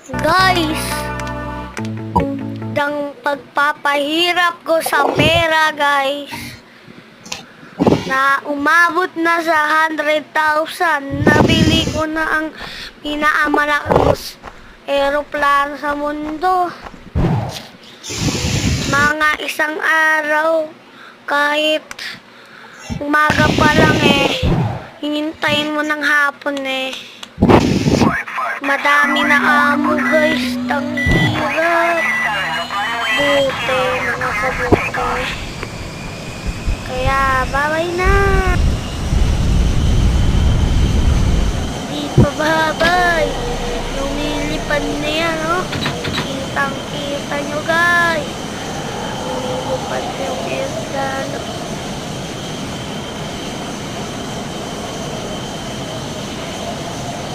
Guys, dang pagpapahirap ko sa pera, guys, na umabot na sa 100,000. Nabili ko na ang pinakamalaking aeroplano sa mundo. Mga isang araw, kahit umaga pa lang hihintayin mo ng hapon Madami na amo, guys. Ang hirap. Buti, mga kabuti. Kaya, bye-bye na. Di pa bye-bye. Lumilipad na yan, oh. Kitang-kita nyo, guys. Lumilipad na yung aeroplano.